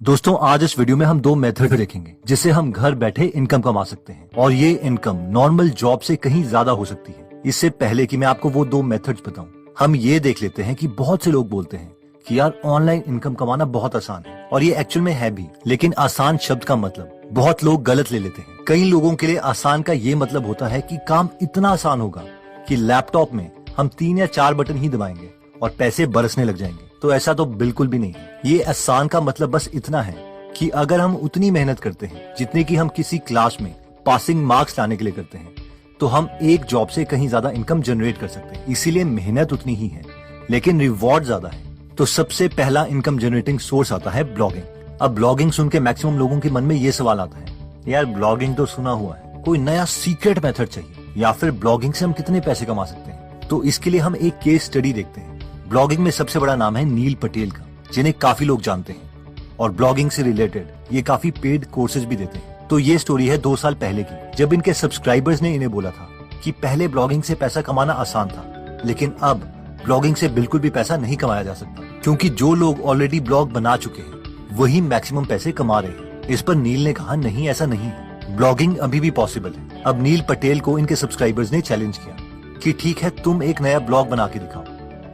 दोस्तों आज इस वीडियो में हम दो मेथड देखेंगे जिससे हम घर बैठे इनकम कमा सकते हैं और ये इनकम नॉर्मल जॉब से कहीं ज्यादा हो सकती है। इससे पहले कि मैं आपको वो दो मेथड्स बताऊं, हम ये देख लेते हैं कि बहुत से लोग बोलते हैं कि यार ऑनलाइन इनकम कमाना बहुत आसान है और ये एक्चुअल में है भी, लेकिन आसान शब्द का मतलब बहुत लोग गलत ले लेते हैं। कई लोगों के लिए आसान का ये मतलब होता है कि काम इतना आसान होगा कि लैपटॉप में हम 3 या 4 बटन ही दबाएंगे और पैसे बरसने लग जाएंगे। तो ऐसा तो बिल्कुल भी नहीं है। ये आसान का मतलब बस इतना है कि अगर हम उतनी मेहनत करते हैं जितनी कि हम किसी क्लास में पासिंग मार्क्स लाने के लिए करते हैं, तो हम एक जॉब से कहीं ज्यादा इनकम जनरेट कर सकते हैं। इसीलिए मेहनत उतनी ही है लेकिन रिवॉर्ड ज्यादा है। तो सबसे पहला इनकम जनरेटिंग सोर्स आता है ब्लॉगिंग। अब ब्लॉगिंग सुन के मैक्सिमम लोगों के मन में ये सवाल आता है, यार ब्लॉगिंग तो सुना हुआ है, कोई नया सीक्रेट मेथड चाहिए या फिर ब्लॉगिंग से हम कितने पैसे कमा सकते हैं। तो इसके लिए हम एक केस स्टडी देखते हैं। ब्लॉगिंग में सबसे बड़ा नाम है नील पटेल का, जिन्हें काफी लोग जानते हैं और ब्लॉगिंग से रिलेटेड ये काफी पेड कोर्सेज भी देते हैं। तो ये स्टोरी है 2 साल पहले की, जब इनके सब्सक्राइबर्स ने इन्हें बोला था कि पहले ब्लॉगिंग से पैसा कमाना आसान था, लेकिन अब ब्लॉगिंग से बिल्कुल भी पैसा नहीं कमाया जा सकता, क्योंकि जो लोग ऑलरेडी ब्लॉग बना चुके हैं वही मैक्सिमम पैसे कमा रहे हैं। इस पर नील ने कहा नहीं, ऐसा नहीं है, ब्लॉगिंग अभी भी पॉसिबल है। अब नील पटेल को इनके सब्सक्राइबर्स ने चैलेंज किया कि ठीक है, तुम एक नया ब्लॉग बना के दिखाओ,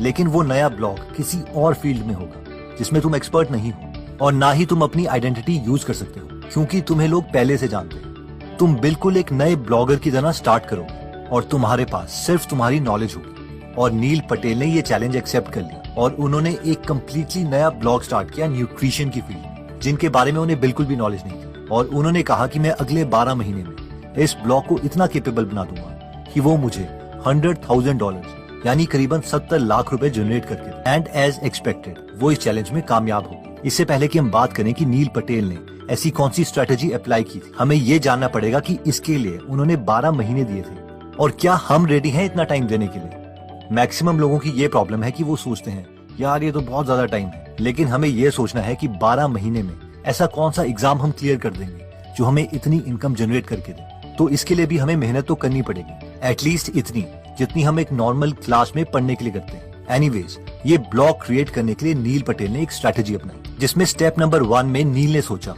लेकिन वो नया ब्लॉग किसी और फील्ड में होगा जिसमें तुम एक्सपर्ट नहीं हो और ना ही तुम अपनी आइडेंटिटी यूज कर सकते हो, क्योंकि तुम्हें लोग पहले से जानते हैं। तुम बिल्कुल एक नए ब्लॉगर की तरह स्टार्ट करोगे और तुम्हारे पास सिर्फ तुम्हारी नॉलेज होगी। और नील पटेल ने ये चैलेंज एक्सेप्ट कर लिया और उन्होंने एक कम्प्लीटली नया ब्लॉग स्टार्ट किया न्यूट्रिशन की फील्ड, जिनके बारे में उन्हें बिल्कुल भी नॉलेज नहीं थी। और उन्होंने कहा कि मैं अगले 12 महीने में इस ब्लॉग को इतना केपेबल बना दूंगा कि वो मुझे $100,000 यानी करीबन 70 लाख रुपए जनरेट करके, एंड एज एक्सपेक्टेड वो इस चैलेंज में कामयाब हो। इससे पहले कि हम बात करें कि नील पटेल ने ऐसी कौन सी स्ट्रेटेजी अप्लाई की थी, हमें ये जानना पड़ेगा कि इसके लिए उन्होंने 12 महीने दिए थे और क्या हम रेडी हैं इतना टाइम देने के लिए। मैक्सिमम लोगों की ये प्रॉब्लम है कि वो सोचते हैं यार ये तो बहुत ज्यादा टाइम है, लेकिन हमें ये सोचना है कि 12 महीने में ऐसा कौन सा एग्जाम हम क्लियर कर देंगे जो हमें इतनी इनकम जनरेट करके दे। तो इसके लिए भी हमें मेहनत तो करनी पड़ेगी, एटलीस्ट इतनी जितनी हम एक नॉर्मल क्लास में पढ़ने के लिए करते हैं। एनीवेज, ये ब्लॉग क्रिएट करने के लिए नील पटेल ने एक स्ट्रेटेजी अपनाई, जिसमें स्टेप नंबर 1 में नील ने सोचा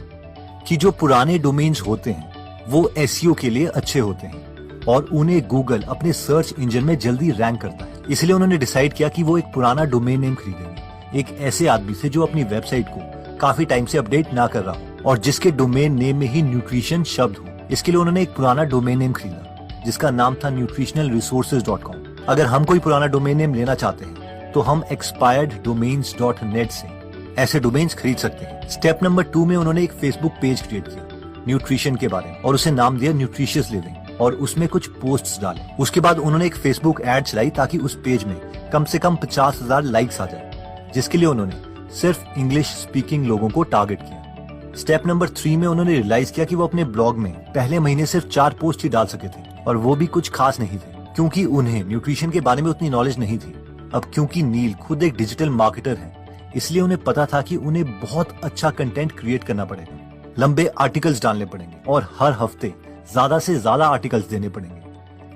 कि जो पुराने डोमेन्स होते हैं वो एसईओ के लिए अच्छे होते हैं और उन्हें गूगल अपने सर्च इंजन में जल्दी रैंक करता है। इसलिए उन्होंने डिसाइड किया कि वो एक पुराना डोमेन नेम खरीदेंगे, एक ऐसे आदमी से जो अपनी वेबसाइट को काफी टाइम से अपडेट ना कर रहा हो और जिसके डोमेन नेम में ही न्यूट्रिशन शब्द हो। इसके लिए उन्होंने एक पुराना डोमेन नेम खरीदा जिसका नाम था nutritionalresources.com। अगर हम कोई पुराना डोमेन नेम लेना चाहते हैं तो हम expireddomains.net से ऐसे डोमेन्स खरीद सकते हैं। स्टेप नंबर 2 में उन्होंने एक फेसबुक पेज क्रिएट किया न्यूट्रिशन के बारे में और उसे नाम दिया न्यूट्रिशियस लिविंग और उसमें कुछ पोस्ट्स डाले। उसके बाद उन्होंने एक फेसबुक एड चलाई ताकि उस पेज में कम से कम 50,000 लाइक्स आ जाए, जिसके लिए उन्होंने सिर्फ इंग्लिश स्पीकिंग लोगों को टारगेट किया। स्टेप नंबर 3 में उन्होंने रियलाइज किया कि वो अपने ब्लॉग में पहले महीने सिर्फ 4 पोस्ट ही डाल सके थे और वो भी कुछ खास नहीं थे, क्योंकि उन्हें न्यूट्रिशन के बारे में उतनी नॉलेज नहीं थी। अब क्योंकि नील खुद एक डिजिटल मार्केटर है, इसलिए उन्हें पता था कि उन्हें बहुत अच्छा कंटेंट क्रिएट करना पड़ेगा, लंबे आर्टिकल्स डालने पड़ेंगे और हर हफ्ते ज्यादा से ज्यादा आर्टिकल्स देने पड़ेंगे,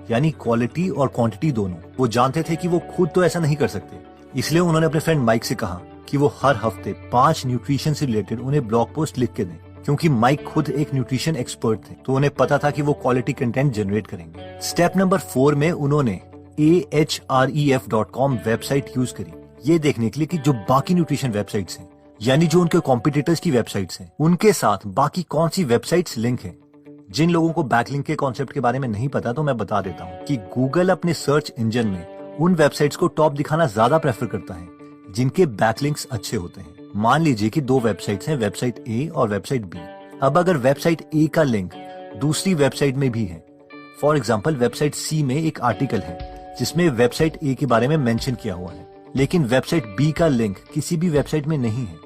यानी क्वालिटी और क्वांटिटी दोनों। वो जानते थे कि वो खुद तो ऐसा नहीं कर सकते, इसलिए उन्होंने अपने फ्रेंड माइक से कहा कि वो हर हफ्ते 5 न्यूट्रिशन से रिलेटेड उन्हें ब्लॉग पोस्ट लिख के दें। क्योंकि माइक खुद एक न्यूट्रिशन एक्सपर्ट थे तो उन्हें पता था कि वो क्वालिटी कंटेंट जनरेट करेंगे। स्टेप नंबर 4 में उन्होंने ahref.com वेबसाइट यूज करी, ये देखने के लिए कि जो बाकी न्यूट्रिशन वेबसाइट्स हैं, यानी जो उनके कॉम्पिटिटर्स की वेबसाइट्स हैं, उनके साथ बाकी कौन सी वेबसाइट्स लिंक हैं। जिन लोगों को बैकलिंक के कॉन्सेप्ट के बारे में नहीं पता तो मैं बता देता हूँ कि गूगल अपने सर्च इंजन में उन वेबसाइट्स को टॉप दिखाना ज्यादा प्रेफर करता है जिनके बैकलिंक्स अच्छे होते हैं। मान लीजिए कि 2 वेबसाइट्स हैं, वेबसाइट ए और वेबसाइट बी। अब अगर वेबसाइट ए का लिंक दूसरी वेबसाइट में भी है, फॉर एग्जांपल वेबसाइट सी में एक आर्टिकल है जिसमें वेबसाइट ए के बारे में मेंशन किया हुआ है, लेकिन वेबसाइट बी का लिंक किसी भी वेबसाइट में नहीं है,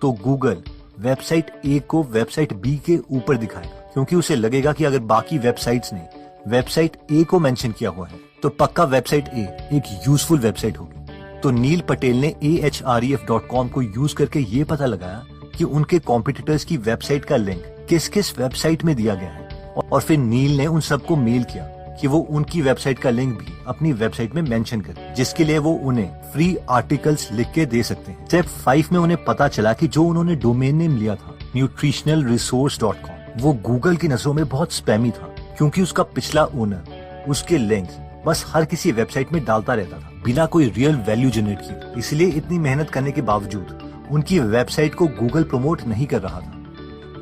तो गूगल वेबसाइट ए को वेबसाइट बी के ऊपर दिखाएगा, क्योंकि उसे लगेगा कि अगर बाकी वेबसाइट्स ने वेबसाइट ए को मेंशन किया हुआ है तो पक्का वेबसाइट ए एक यूजफुल वेबसाइट होगी। तो नील पटेल ने ahref.com को यूज करके ये पता लगाया कि उनके कॉम्पिटिटर्स की वेबसाइट का लिंक किस किस वेबसाइट में दिया गया है और फिर नील ने उन सबको मेल किया कि वो उनकी वेबसाइट का लिंक भी अपनी वेबसाइट में मेंशन करें, जिसके लिए वो उन्हें फ्री आर्टिकल्स लिख के दे सकते हैं। स्टेप 5 में उन्हें पता चला कि जो उन्होंने डोमेन नेम लिया था nutritionalresource.com, वो गूगल की नजरों में बहुत स्पैमी था, क्योंकि उसका पिछला ओनर उसके लिंक्स बस हर किसी वेबसाइट में डालता रहता था बिना कोई रियल वैल्यू जनरेट किए। इसलिए इतनी मेहनत करने के बावजूद उनकी वेबसाइट को गूगल प्रमोट नहीं कर रहा था।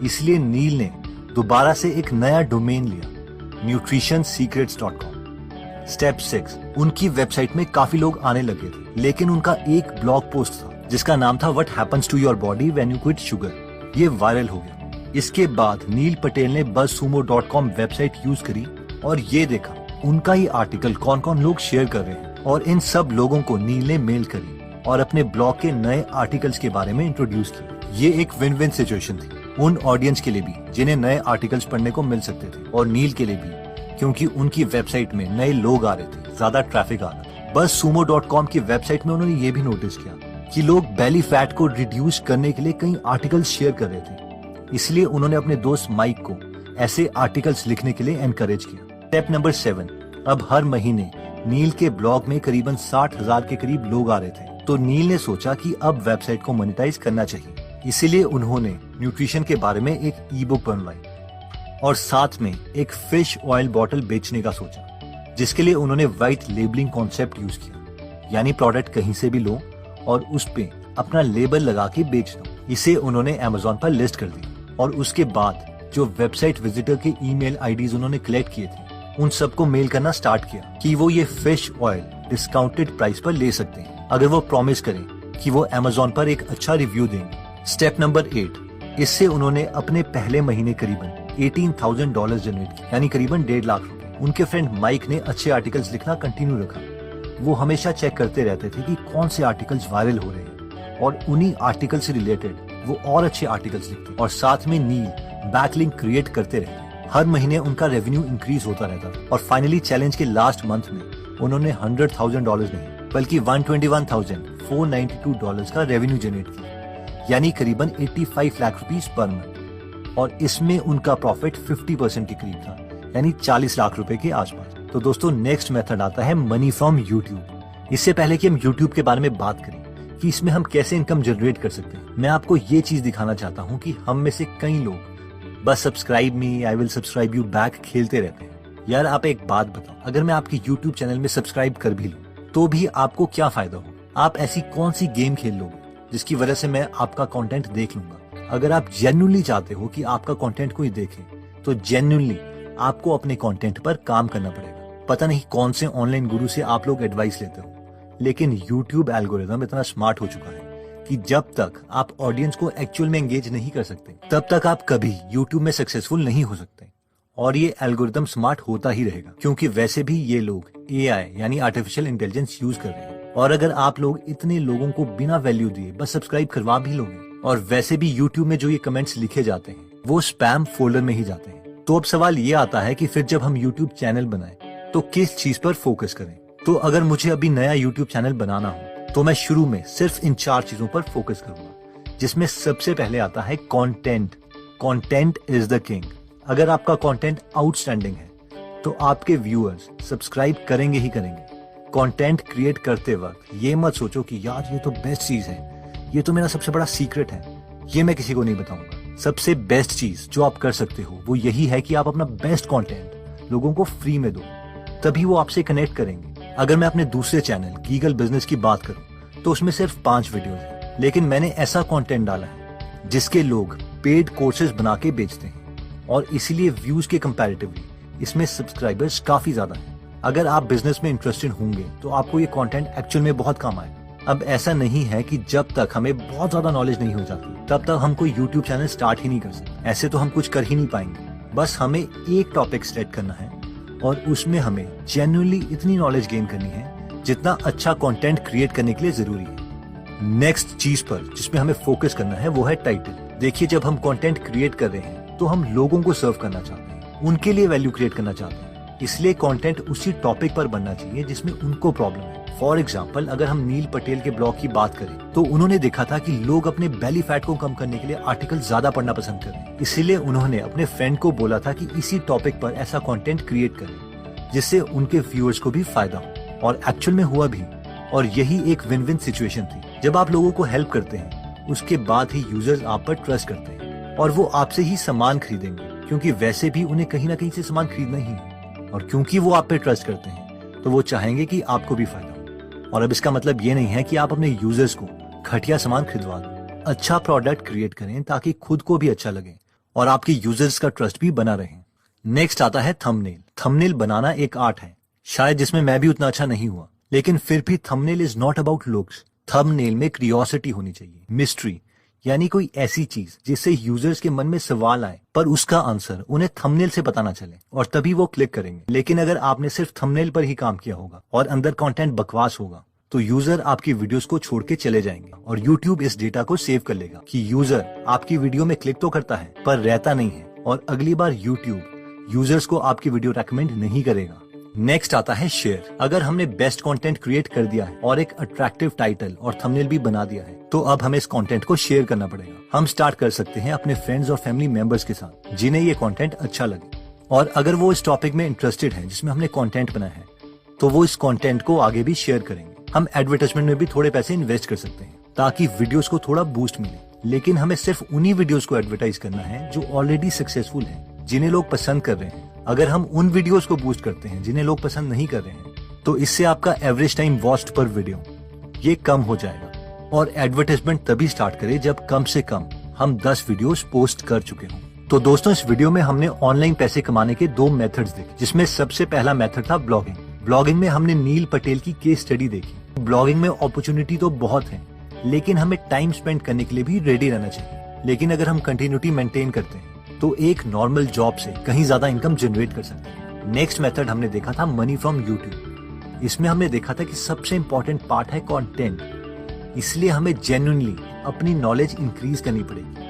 इसलिए नील ने दोबारा से एक नया डोमेन लिया nutritionsecrets.com। स्टेप 6, उनकी वेबसाइट में काफी लोग आने लगे थे, लेकिन उनका एक ब्लॉग पोस्ट था जिसका नाम था What happens to your body when you quit sugar। ये वायरल हो गया। इसके बाद नील पटेल ने buzzsumo.com वेबसाइट यूज करी और ये देखा उनका ही आर्टिकल कौन कौन लोग शेयर कर रहे हैं, और इन सब लोगों को नील ने मेल करी और अपने ब्लॉग के नए आर्टिकल्स के बारे में इंट्रोड्यूस किया। ये एक विन विन सिचुएशन थी, उन ऑडियंस के लिए भी जिन्हें नए आर्टिकल्स पढ़ने को मिल सकते थे, और नील के लिए भी क्योंकि उनकी वेबसाइट में नए लोग आ रहे थे, ज्यादा ट्रैफिक आ रहा था। buzzsumo.com की वेबसाइट में उन्होंने ये भी नोटिस किया कि लोग बेली फैट को रिड्यूस करने के लिए कई आर्टिकल्स शेयर कर रहे थे। इसलिए उन्होंने अपने दोस्त माइक को ऐसे आर्टिकल्स लिखने के लिए एनकरेज किया। स्टेप नंबर 7, अब हर महीने नील के ब्लॉग में करीबन 60,000 के करीब लोग आ रहे थे, तो नील ने सोचा कि अब वेबसाइट को मोनेटाइज करना चाहिए। इसीलिए उन्होंने न्यूट्रिशन के बारे में एक ई बुक बनवाई और साथ में एक फिश ऑयल बॉटल बेचने का सोचा, जिसके लिए उन्होंने व्हाइट लेबलिंग कॉन्सेप्ट यूज किया, यानी प्रोडक्ट कहीं से भी लो और उस पे अपना लेबल लगा के बेच दो। इसे उन्होंने Amazon पर लिस्ट कर दी और उसके बाद जो वेबसाइट विजिटर के ईमेल आईडीज उन्होंने कलेक्ट किए थे उन सबको मेल करना स्टार्ट किया कि वो ये फिश ऑयल डिस्काउंटेड प्राइस पर ले सकते हैं अगर वो प्रॉमिस करें कि वो Amazon पर एक अच्छा रिव्यू देंगे। स्टेप नंबर 8, इससे उन्होंने अपने पहले महीने करीबन $18,000 जनरेट किए, यानी करीबन 1.5 लाख रुपए। उनके फ्रेंड माइक ने अच्छे आर्टिकल्स लिखना कंटिन्यू रखा। वो हमेशा चेक करते रहते थे कि कौन से आर्टिकल्स वायरल हो रहे हैं और उन्हीं आर्टिकल से रिलेटेड वो और अच्छे आर्टिकल्स लिखते, और साथ में नील बैकलिंक क्रिएट करते रहते। हर महीने उनका रेवेन्यू इंक्रीज होता रहता था और फाइनली चैलेंज के लास्ट मंथ में उन्होंने $100,000 नहीं बल्कि $121,492 का रेवेन्यू जनरेट किया, यानी करीबन 85 लाख रुपीस पर मंथ, और इसमें उनका प्रॉफिट 50% के करीब था, यानी 40 लाख रुपए के आसपास। तो दोस्तों नेक्स्ट मेथड आता है मनी फ्रॉम यूट्यूब। इससे पहले कि हम यूट्यूब के बारे में बात करें कि इसमें हम कैसे इनकम जनरेट कर सकते हैं, मैं आपको ये चीज दिखाना चाहता हूँ कि हम में से कई लोग बस subscribe me, I will subscribe you back खेलते रहते हैं। यार आप एक बात बताओ, अगर मैं आपके YouTube चैनल में सब्सक्राइब कर भी लूं तो भी आपको क्या फायदा हो? आप ऐसी कौन सी गेम खेल लोगे जिसकी वजह से मैं आपका कंटेंट देख लूंगा? अगर आप जेन्युइनली चाहते हो कि आपका कंटेंट कोई देखे तो जेन्युइनली आपको अपने कंटेंट पर काम करना पड़ेगा। पता नहीं कौन से ऑनलाइन गुरु से आप लोग एडवाइस लेते हो, लेकिन YouTube एल्गोरिथम इतना स्मार्ट हो चुका है कि जब तक आप ऑडियंस को एक्चुअल में एंगेज नहीं कर सकते तब तक आप कभी YouTube में सक्सेसफुल नहीं हो सकते। और ये एल्गोरिथम स्मार्ट होता ही रहेगा, क्योंकि वैसे भी ये लोग AI यानी आर्टिफिशियल इंटेलिजेंस यूज कर रहे हैं। और अगर आप लोग इतने लोगों को बिना वैल्यू दिए बस सब्सक्राइब करवा भी लोगे, और वैसे भी YouTube में जो ये कमेंट्स लिखे जाते हैं वो स्पैम फोल्डर में ही जाते हैं। तो अब सवाल ये आता है कि फिर जब हम YouTube चैनल बनाएं तो किस चीज पर फोकस करें? तो अगर मुझे अभी नया YouTube चैनल बनाना हो तो मैं शुरू में सिर्फ इन 4 चीजों पर फोकस करूंगा, जिसमें सबसे पहले आता है content. Content is the king. अगर आपका कंटेंट आउटस्टैंडिंग है तो आपके व्यूअर्स सब्सक्राइब करेंगे ही करेंगे। कंटेंट क्रिएट करते वक्त ये मत सोचो कि यार ये तो बेस्ट चीज है, ये तो मेरा सबसे बड़ा सीक्रेट है, ये मैं किसी को नहीं बताऊंगा। सबसे बेस्ट चीज जो आप कर सकते हो वो यही है कि आप अपना बेस्ट कंटेंट लोगों को फ्री में दो, तभी वो आपसे कनेक्ट करेंगे। अगर मैं अपने दूसरे चैनल गीगल बिजनेस की बात करूं तो उसमें सिर्फ 5 वीडियोस हैं, लेकिन मैंने ऐसा कंटेंट डाला है जिसके लोग पेड कोर्सेज बना के बेचते हैं, और इसीलिए व्यूज के कंपैरेटिवली इसमें सब्सक्राइबर्स काफी ज्यादा हैं। अगर आप बिजनेस में इंटरेस्टेड होंगे तो आपको ये कंटेंट एक्चुअल में बहुत काम आएगा। अब ऐसा नहीं है कि जब तक हमें बहुत ज्यादा नॉलेज नहीं हो जाती तब तक हम कोई YouTube चैनल स्टार्ट ही नहीं कर सकते। ऐसे तो हम कुछ कर ही नहीं पाएंगे। बस हमें एक टॉपिक सेलेक्ट करना है और उसमें हमें जेन्युइनली इतनी नॉलेज गेन करनी है जितना अच्छा कंटेंट क्रिएट करने के लिए जरूरी है। नेक्स्ट चीज पर जिसमें हमें फोकस करना है वो है टाइटल। देखिए, जब हम कंटेंट क्रिएट कर रहे हैं तो हम लोगों को सर्व करना चाहते हैं, उनके लिए वैल्यू क्रिएट करना चाहते हैं, इसलिए कंटेंट उसी टॉपिक पर बनना चाहिए जिसमें उनको प्रॉब्लम है। फॉर एग्जाम्पल, अगर हम नील पटेल के ब्लॉग की बात करें तो उन्होंने देखा था कि लोग अपने बेली फैट को कम करने के लिए आर्टिकल ज्यादा पढ़ना पसंद करें, इसीलिए उन्होंने अपने फ्रेंड को बोला था कि इसी टॉपिक पर ऐसा कंटेंट क्रिएट करें। जिससे उनके व्यूअर्स को भी फायदा हो। और एक्चुअल में हुआ भी, और यही एक विन विन सिचुएशन थी। जब आप लोगों को हेल्प करते हैं उसके बाद ही यूजर्स आप पर ट्रस्ट करते हैं और वो आपसे ही सामान खरीदेंगे, क्योंकि वैसे भी उन्हें कहीं ना कहीं से सामान खरीदना ही है। और क्योंकि वो आप पे ट्रस्ट करते हैं तो वो चाहेंगे कि आपको भी फायदा हो। और अब इसका मतलब ये नहीं है कि आप अपने यूजर्स को घटिया सामान खरीदवा दो। अच्छा प्रोडक्ट क्रिएट करें ताकि खुद को भी अच्छा लगे और आपके यूजर्स का ट्रस्ट भी बना रहे। नेक्स्ट आता है थंबनेल। थंबनेल बनाना एक आर्ट है, शायद जिसमें मैं भी उतना अच्छा नहीं हुआ, लेकिन फिर भी thumbnail is not about looks. Thumbnail में क्यूरियोसिटी होनी चाहिए, मिस्ट्री, यानी कोई ऐसी चीज जिससे यूजर्स के मन में सवाल आए पर उसका आंसर उन्हें थंबनेल से पता ना चले और तभी वो क्लिक करेंगे। लेकिन अगर आपने सिर्फ थंबनेल पर ही काम किया होगा और अंदर कंटेंट बकवास होगा तो यूजर आपकी वीडियोस को छोड़ के चले जाएंगे और यूट्यूब इस डेटा को सेव कर लेगा कि यूजर आपकी वीडियो में क्लिक तो करता है पर रहता नहीं है, और अगली बार यूट्यूब यूजर्स को आपकी वीडियो रेकमेंड नहीं करेगा। नेक्स्ट आता है शेयर। अगर हमने बेस्ट कंटेंट क्रिएट कर दिया है और एक अट्रैक्टिव टाइटल और थंबनेल भी बना दिया है तो अब हमें इस कंटेंट को शेयर करना पड़ेगा। हम स्टार्ट कर सकते हैं अपने फ्रेंड्स और फैमिली मेंबर्स के साथ जिन्हें ये कंटेंट अच्छा लगे, और अगर वो इस टॉपिक में इंटरेस्टेड है जिसमें हमने कंटेंट बनाया है तो वो इस कंटेंट को आगे भी शेयर करेंगे। हम एडवर्टाइजमेंट में भी थोड़े पैसे इन्वेस्ट कर सकते हैं ताकि वीडियोस को थोड़ा बूस्ट मिले, लेकिन हमें सिर्फ उन्हीं वीडियोस को एडवर्टाइज करना है जो ऑलरेडी सक्सेसफुल हैं, जिन्हें लोग पसंद कर रहे हैं। अगर हम उन वीडियोस को बूस्ट करते हैं जिन्हें लोग पसंद नहीं कर रहे हैं तो इससे आपका एवरेज टाइम वॉच्ड पर वीडियो ये कम हो जाएगा। और एडवर्टाइजमेंट तभी स्टार्ट करें जब कम से कम हम 10 वीडियोस पोस्ट कर चुके हों। तो दोस्तों, इस वीडियो में हमने ऑनलाइन पैसे कमाने के 2 मेथड्स देखे, जिसमें सबसे पहला मेथड था ब्लॉगिंग। ब्लॉगिंग में हमने नील पटेल की केस स्टडी देखी। ब्लॉगिंग में अपॉर्चुनिटी तो बहुत है, लेकिन हमें टाइम स्पेंड करने के लिए भी रेडी रहना चाहिए। लेकिन अगर हम कंटिन्यूटी मेंटेन करते हैं तो एक नॉर्मल जॉब से कहीं ज्यादा इनकम जनरेट कर सकते हैं। नेक्स्ट मेथड हमने देखा था मनी फ्रॉम यूट्यूब। इसमें हमने देखा था कि सबसे इंपॉर्टेंट पार्ट है कंटेंट, इसलिए हमें जेन्युइनली अपनी नॉलेज इंक्रीज करनी पड़ेगी।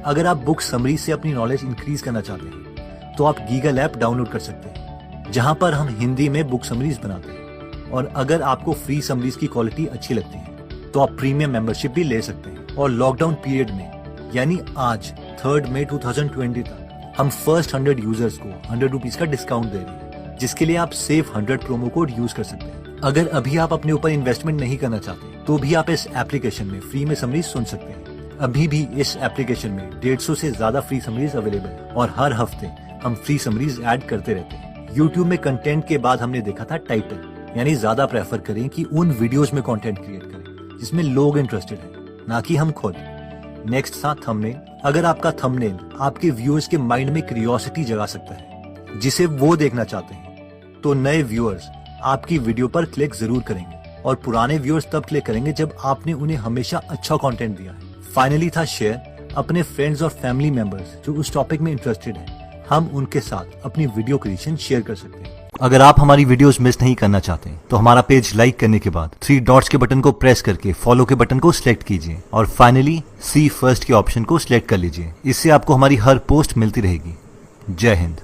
अगर आप बुक समरी से अपनी नॉलेज इंक्रीज करना चाहते हैं तो आप गीगल ऐप डाउनलोड कर सकते हैं, जहां पर हम हिंदी में बुक समरीज बनाते हैं। और अगर आपको फ्री समरीज की क्वालिटी अच्छी लगती है तो आप प्रीमियम मेंबरशिप भी ले सकते हैं। और लॉकडाउन पीरियड में, यानी आज 3 मई 2020 तक, हम फर्स्ट 100 यूजर्स को 100 रुपीज का डिस्काउंट दे रहे हैं, जिसके लिए आप सेव 100 प्रोमो कोड यूज कर सकते हैं। अगर अभी आप अपने ऊपर इन्वेस्टमेंट नहीं करना चाहते तो भी आप इस एप्लीकेशन में फ्री में समरीज सुन सकते हैं। अभी भी इस एप्लीकेशन में 150 से ज्यादा फ्री समरीज अवेलेबल है और हर हफ्ते हम फ्री समरीज ऐड करते रहते हैं। यूट्यूब में कंटेंट के बाद हमने देखा था टाइटल, यानी ज्यादा प्रेफर करें कि उन वीडियोस में कंटेंट क्रिएट करें जिसमें लोग इंटरेस्टेड हैं, ना कि हम खुद। नेक्स्ट था थंबनेल। अगर आपका थंबनेल आपके व्यूअर्स के माइंड में क्यूरियोसिटी जगा सकता है जिसे वो देखना चाहते हैं तो नए व्यूअर्स आपकी वीडियो पर क्लिक जरूर करेंगे, और पुराने व्यूअर्स तब क्लिक करेंगे जब आपने उन्हें हमेशा अच्छा कंटेंट दिया है। फाइनली था शेयर। अपने फ्रेंड्स और फैमिली मेंबर्स जो उस टॉपिक में इंटरेस्टेड हैं, हम उनके साथ अपनी वीडियो क्रिएशन शेयर कर सकते हैं। अगर आप हमारी वीडियोस मिस नहीं करना चाहते तो हमारा पेज लाइक करने के बाद 3 डॉट्स के बटन को प्रेस करके फॉलो के बटन को सिलेक्ट कीजिए और फाइनली सी फर्स्ट के ऑप्शन को सिलेक्ट कर लीजिए। इससे आपको हमारी हर पोस्ट मिलती रहेगी। जय हिंद।